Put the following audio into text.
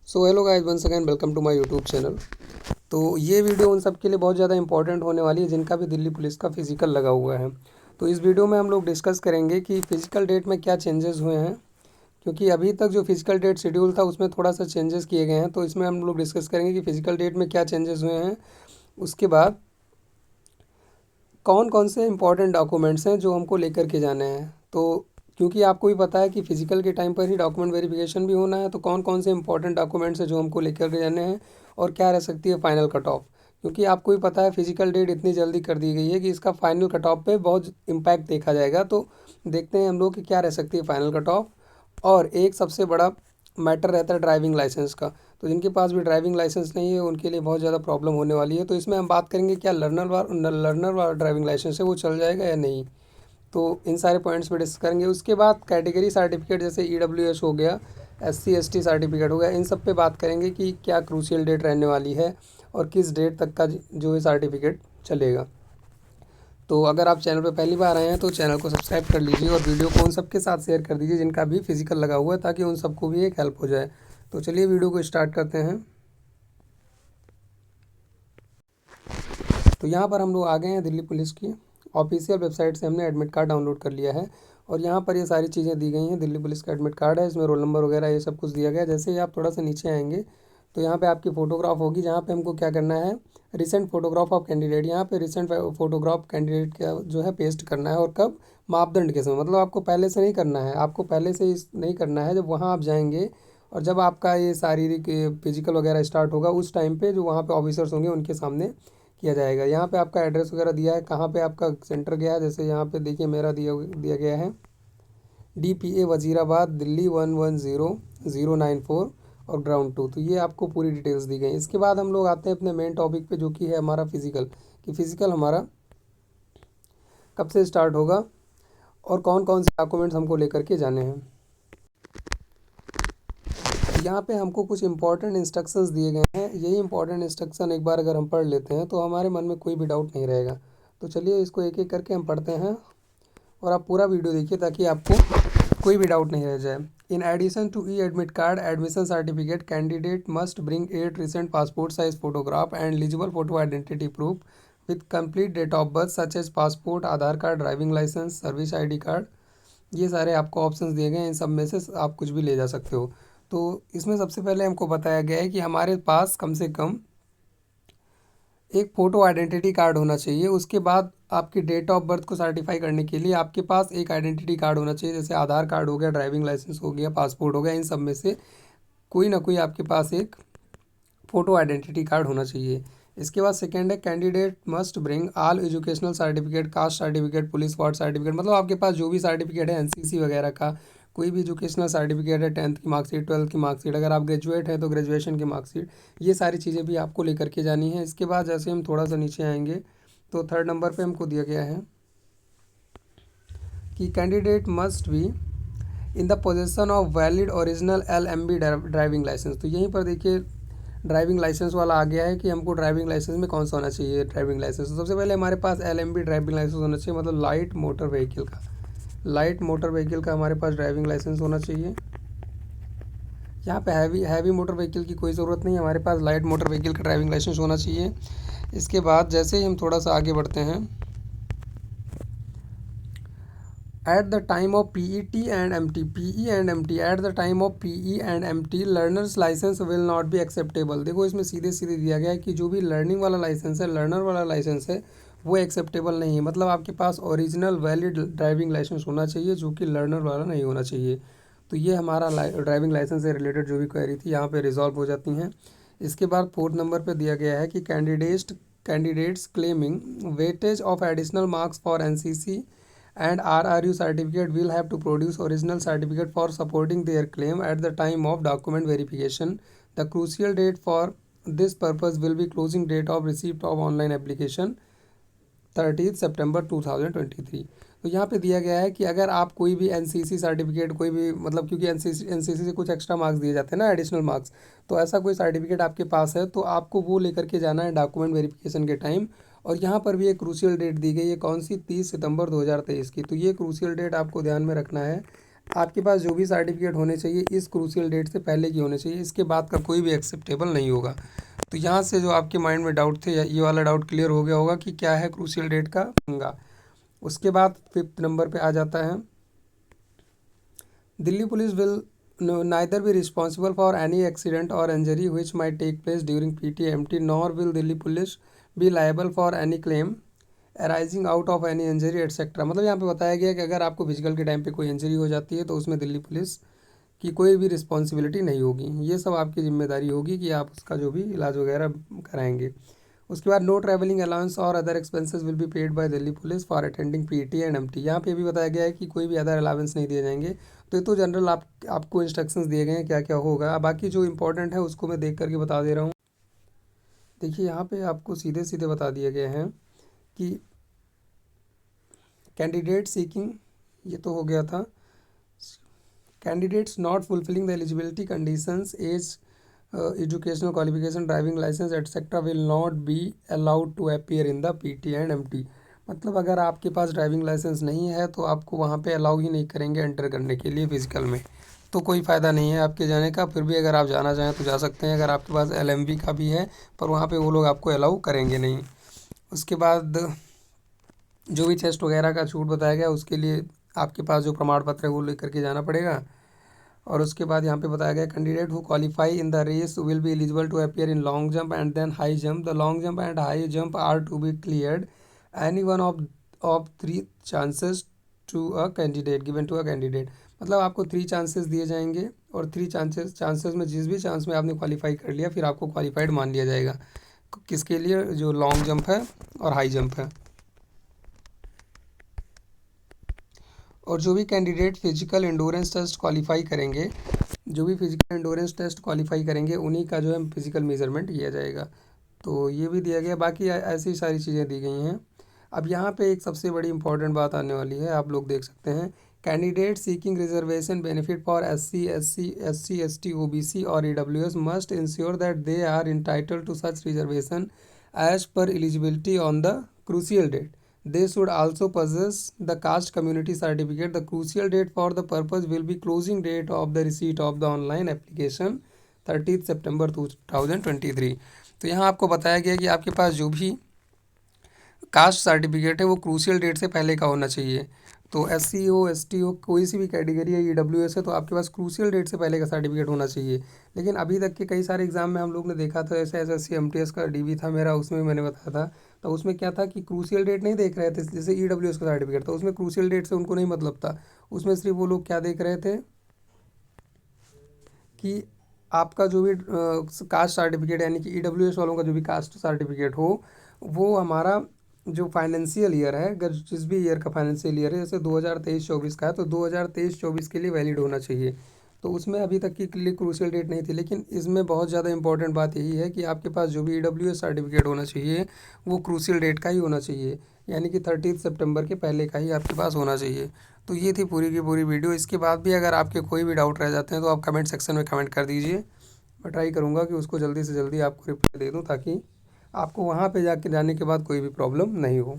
So hello guys, once again welcome to my YouTube channel. तो ये video उन सब के लिए बहुत ज़्यादा इंपॉर्टेंट होने वाली है जिनका भी दिल्ली पुलिस का फिजिकल लगा हुआ है। तो इस वीडियो में हम लोग डिस्कस करेंगे कि फ़िज़िकल डेट में क्या चेंजेस हुए हैं, क्योंकि अभी तक जो फिजिकल डेट शेड्यूल था उसमें थोड़ा सा चेंजेस किए गए हैं। तो इसमें हम लोग डिस्कस करेंगे कि फ़िजिकल डेट में क्या चेंजेस हुए हैं, उसके बाद कौन कौन से इंपॉर्टेंट डॉक्यूमेंट्स हैं जो हमको लेकर के जाने हैं। तो क्योंकि आपको भी पता है कि फ़िज़िकल के टाइम पर ही डॉक्यूमेंट वेरिफिकेशन भी होना है, तो कौन कौन से इंपॉर्टेंट डॉक्यूमेंट्स हैं जो हमको लेकर के जाने हैं और क्या रह सकती है फ़ाइनल कट ऑफ। क्योंकि आपको भी पता है फ़िज़िकल डेट इतनी जल्दी कर दी गई है कि इसका फ़ाइनल कट ऑफ पे बहुत इम्पैक्ट देखा जाएगा। तो देखते हैं हम लोग कि क्या रह सकती है फ़ाइनल कट ऑफ। और एक सबसे बड़ा मैटर रहता है ड्राइविंग लाइसेंस का। तो जिनके पास भी ड्राइविंग लाइसेंस नहीं है उनके लिए बहुत ज़्यादा प्रॉब्लम होने वाली है। तो इसमें हम बात करेंगे क्या लर्नर वाला ड्राइविंग लाइसेंस है वो चल जाएगा या नहीं। तो इन सारे पॉइंट्स पे डिस्कस करेंगे। उसके बाद कैटेगरी सर्टिफिकेट जैसे EWS हो गया, SC ST सर्टिफिकेट हो गया, इन सब पे बात करेंगे कि क्या क्रूशियल डेट रहने वाली है और किस डेट तक का जो है सर्टिफिकेट चलेगा। तो अगर आप चैनल पर पहली बार आए हैं तो चैनल को सब्सक्राइब कर लीजिए और वीडियो को उन सबके साथ शेयर कर दीजिए जिनका भी फिजिकल लगा हुआ है, ताकि उन सबको भी एक हेल्प हो जाए। तो चलिए वीडियो को स्टार्ट करते हैं। तो यहाँ पर हम लोग आ गए हैं दिल्ली पुलिस की ऑफिशियल वेबसाइट से। हमने एडमिट कार्ड डाउनलोड कर लिया है और यहाँ पर ये सारी चीज़ें दी गई हैं। दिल्ली पुलिस का एडमिट कार्ड है, इसमें रोल नंबर वगैरह ये सब कुछ दिया गया है। जैसे ही आप थोड़ा सा नीचे आएंगे तो यहाँ पे आपकी फ़ोटोग्राफ होगी, जहाँ पे हमको क्या करना है, रिसेंट फोटोग्राफ ऑफ कैंडिडेट। यहाँ पे रिसेंट फोटोग्राफ कैंडिडेट का जो है पेस्ट करना है। और कब, मापदंड के समय, मतलब आपको पहले से नहीं करना है, आपको पहले से नहीं करना है। जब वहाँ आप जाएंगे और जब आपका ये शारीरिक फिजिकल वगैरह स्टार्ट होगा उस टाइम पे जो वहाँ पे ऑफिसर्स होंगे उनके सामने किया जाएगा। यहाँ पे आपका एड्रेस वगैरह दिया है, कहाँ पे आपका सेंटर गया है। जैसे यहाँ पे देखिए मेरा दिया गया है DPA वजीराबाद दिल्ली 110094 और ग्राउंड 2। तो ये आपको पूरी डिटेल्स दी गई। इसके बाद हम लोग आते हैं अपने मेन टॉपिक पे, जो कि है हमारा फिजिकल, कि फिजिकल हमारा कब से स्टार्ट होगा और कौन कौन से डॉक्यूमेंट्स हमको लेकर के जाने हैं। यहाँ पे हमको कुछ इंपॉर्टेंट इंस्ट्रक्शंस दिए गए हैं। यही इंपॉर्टेंट इंस्ट्रक्शन एक बार अगर हम पढ़ लेते हैं तो हमारे मन में कोई भी डाउट नहीं रहेगा। तो चलिए इसको एक एक करके हम पढ़ते हैं और आप पूरा वीडियो देखिए ताकि आपको कोई भी डाउट नहीं रह जाए। In addition to e admit card admission certificate, candidate must bring 8 recent passport size photograph and eligible photo identity proof with complete date of birth such as passport, Aadhaar card, driving licence, service ID card. ये सारे आपको options दिए गए हैं, इन सब में से आप कुछ भी ले जा सकते हो। तो इसमें सबसे पहले हमको बताया गया है कि हमारे पास कम से कम एक फ़ोटो आइडेंटिटी कार्ड होना चाहिए। उसके बाद आपकी डेट ऑफ बर्थ को सर्टिफाई करने के लिए आपके पास एक आइडेंटिटी कार्ड होना चाहिए। जैसे आधार कार्ड हो गया, ड्राइविंग लाइसेंस हो गया, पासपोर्ट हो गया, इन सब में से कोई ना कोई आपके पास एक फ़ोटो आइडेंटिटी कार्ड होना चाहिए। इसके बाद सेकेंड है, candidate must bring all educational certificate, caste certificate, police ward certificate. मतलब आपके पास जो भी सर्टिफिकेट है NCC वगैरह का, कोई भी एजुकेशनल सर्टिफिकेट है, 10th की मार्कशीट, 12th की मार्कशीट, अगर आप ग्रेजुएट हैं तो ग्रेजुएशन की मार्कशीट, ये सारी चीज़ें भी आपको लेकर के जानी है। इसके बाद जैसे हम थोड़ा सा नीचे आएंगे तो थर्ड नंबर पे हमको दिया गया है कि candidate must be in the possession of valid original LMB driving licence. तो यहीं पर देखिए ड्राइविंग लाइसेंस वाला आ गया है कि हमको ड्राइविंग लाइसेंस में कौन सा होना चाहिए ड्राइविंग लाइसेंस। तो सबसे पहले हमारे पास LMB ड्राइविंग लाइसेंस होना चाहिए, मतलब लाइट मोटर व्हीकल का, लाइट मोटर व्हीकल का हमारे पास ड्राइविंग लाइसेंस होना चाहिए। यहाँ पे हैवी मोटर व्हीकल की कोई ज़रूरत नहीं है, हमारे पास लाइट मोटर व्हीकल का ड्राइविंग लाइसेंस होना चाहिए। इसके बाद जैसे ही हम थोड़ा सा आगे बढ़ते हैं, at the time of PE and MT, at the time of PE and MT learner's licence will not be acceptable. देखो इसमें सीधे सीधे दिया गया है कि जो भी लर्निंग वाला लाइसेंस है, लर्नर वाला लाइसेंस है, वो एक्सेप्टेबल नहीं है। मतलब आपके पास ओरिजिनल वैलिड ड्राइविंग लाइसेंस होना चाहिए, जो कि लर्नर वाला नहीं होना चाहिए। तो ये हमारा ड्राइविंग लाइसेंस से रिलेटेड जो भी क्वेरी थी यहाँ पे रिजॉल्व हो जाती हैं। इसके बाद फोर्थ नंबर पे दिया गया है कि candidates claiming weightage of additional marks for NCC and RRU certificate will have to produce original certificate for supporting their claim at the time of document verification. The crucial date for this purpose will be closing date of receipt of online application 30 September 2023। तो यहाँ पे दिया गया है कि अगर आप कोई भी NCC सर्टिफिकेट, कोई भी, मतलब क्योंकि NCC से कुछ एक्स्ट्रा मार्क्स दिए जाते हैं ना, एडिशनल मार्क्स, तो ऐसा कोई सर्टिफिकेट आपके पास है तो आपको वो लेकर के जाना है डॉक्यूमेंट वेरिफिकेशन के टाइम। और यहाँ पर भी एक क्रूशियल डेट दी गई है, कौन सी, 30 सितंबर 2023 की। तो ये क्रूशियल डेट आपको ध्यान में रखना है। आपके पास जो भी सर्टिफिकेट होने चाहिए इस क्रूशियल डेट से पहले की होने चाहिए, इसके बाद का कोई भी एक्सेप्टेबल नहीं होगा। तो यहाँ से जो आपके माइंड में डाउट थे, ये वाला डाउट क्लियर हो गया होगा कि क्या है क्रूशियल डेट का पंगा। उसके बाद 5th नंबर पे आ जाता है, Delhi police will neither be responsible for any accident or injury which might take place during PTMT, nor will Delhi police be liable for any claim arising out of any injury etc। मतलब यहाँ पे बताया गया कि अगर आपको physical के time पे कोई इंजरी हो जाती है तो उसमें दिल्ली पुलिस की कोई भी रिस्पॉन्सिबिलिटी नहीं होगी, ये सब आपकी जिम्मेदारी होगी कि आप उसका जो भी इलाज वगैरह कराएंगे। उसके बाद नो ट्रैवलिंग अलाउंस और other expenses will be paid by Delhi police for attending PT and MT. यहाँ पे भी बताया गया है कि कोई भी अदर अलाउंस नहीं दिए जाएंगे। तो ये तो जनरल आपको इंस्ट्रक्शंस दिए गए हैं क्या क्या होगा। बाकी जो इंपॉर्टेंट है उसको मैं देख करके बता दे रहा हूँ। देखिए यहाँ पे आपको सीधे सीधे बता दिए गए हैं कि कैंडिडेट सीकिंग, ये तो हो गया था, candidates not fulfilling the eligibility conditions as educational qualification driving licence etcetera will not be allowed to appear in the PT and MT. मतलब अगर आपके पास ड्राइविंग लाइसेंस नहीं है तो आपको वहाँ पे अलाउ ही नहीं करेंगे एंटर करने के लिए फिजिकल में, तो कोई फ़ायदा नहीं है आपके जाने का। फिर भी अगर आप जाना चाहें तो जा सकते हैं, अगर आपके पास एलएमवी का भी है, पर वहाँ पे वो लोग आपको अलाउ करेंगे नहीं। उसके बाद जो भी टेस्ट वगैरह का छूट बताया गया उसके लिए आपके पास जो प्रमाण पत्र है वो लेकर के जाना पड़ेगा। और उसके बाद यहाँ पे बताया गया candidate who qualify in the race will be eligible to appear in long jump and then high jump. The long jump and high jump are to be cleared any one of 3 chances to a candidate given to a candidate. मतलब आपको 3 chances दिए जाएंगे और 3 chances में जिस भी chance में आपने क्वालिफाई कर लिया फिर आपको क्वालिफाइड मान लिया जाएगा। किसके लिए, जो लॉन्ग जंप है और हाई जंप है। और जो भी candidate physical endurance test qualify करेंगे, जो भी फिजिकल एंडोरेंस टेस्ट क्वालिफाई करेंगे उन्हीं का जो है फिजिकल मेजरमेंट किया जाएगा। तो ये भी दिया गया, बाकी ऐसी सारी चीज़ें दी गई हैं। अब यहाँ पे एक सबसे बड़ी इंपॉर्टेंट बात आने वाली है, आप लोग देख सकते हैं, candidate seeking reservation benefit for S T O B C और EWS must ensure that they are entitled to such reservation as per eligibility on the crucial date. They should also possess the caste community certificate. The crucial date for the purpose will be closing date of the receipt of the online application 30th September 2023। तो यहाँ आपको बताया गया कि आपके पास जो भी caste certificate है वो क्रूशियल डेट से पहले का होना चाहिए। तो SC हो, ST हो, कोई सी भी कैटेगरी है, EWS है, तो आपके पास क्रूशियल डेट से पहले का सर्टिफिकेट होना चाहिए। लेकिन अभी तक के कई सारे एग्जाम में हम लोग ने देखा था, जैसे SSC MTS का DB था मेरा, उसमें मैंने बताया था, तो उसमें क्या था कि क्रूशियल डेट नहीं देख रहे थे। जैसे EWS का सर्टिफिकेट था उसमें क्रूशियल डेट से उनको नहीं मतलब था, उसमें सिर्फ वो लोग क्या देख रहे थे कि आपका जो भी कास्ट सर्टिफिकेट, यानी कि EWS वालों का जो भी कास्ट सर्टिफिकेट हो वो हमारा जो फाइनेंशियल ईयर है, अगर जिस भी ईयर का फाइनेंशियल ईयर है, जैसे 2023-24 का है तो 2023-24 के लिए वैलिड होना चाहिए। तो उसमें अभी तक के लिए क्रूशियल डेट नहीं थी। लेकिन इसमें बहुत ज़्यादा इंपॉर्टेंट बात यही है कि आपके पास जो भी EWS सर्टिफिकेट होना चाहिए वो क्रूशियल डेट का ही होना चाहिए, यानी कि 30 सितंबर के पहले का ही आपके पास होना चाहिए। तो ये थी पूरी की पूरी वीडियो। इसके बाद भी अगर आपके कोई भी डाउट रह जाते हैं तो आप कमेंट सेक्शन में कमेंट कर दीजिए, मैं ट्राई करूँगा कि उसको जल्दी से जल्दी आपको रिप्लाई दे दूँ, ताकि आपको वहाँ पे जाने के बाद कोई भी प्रॉब्लम नहीं हो।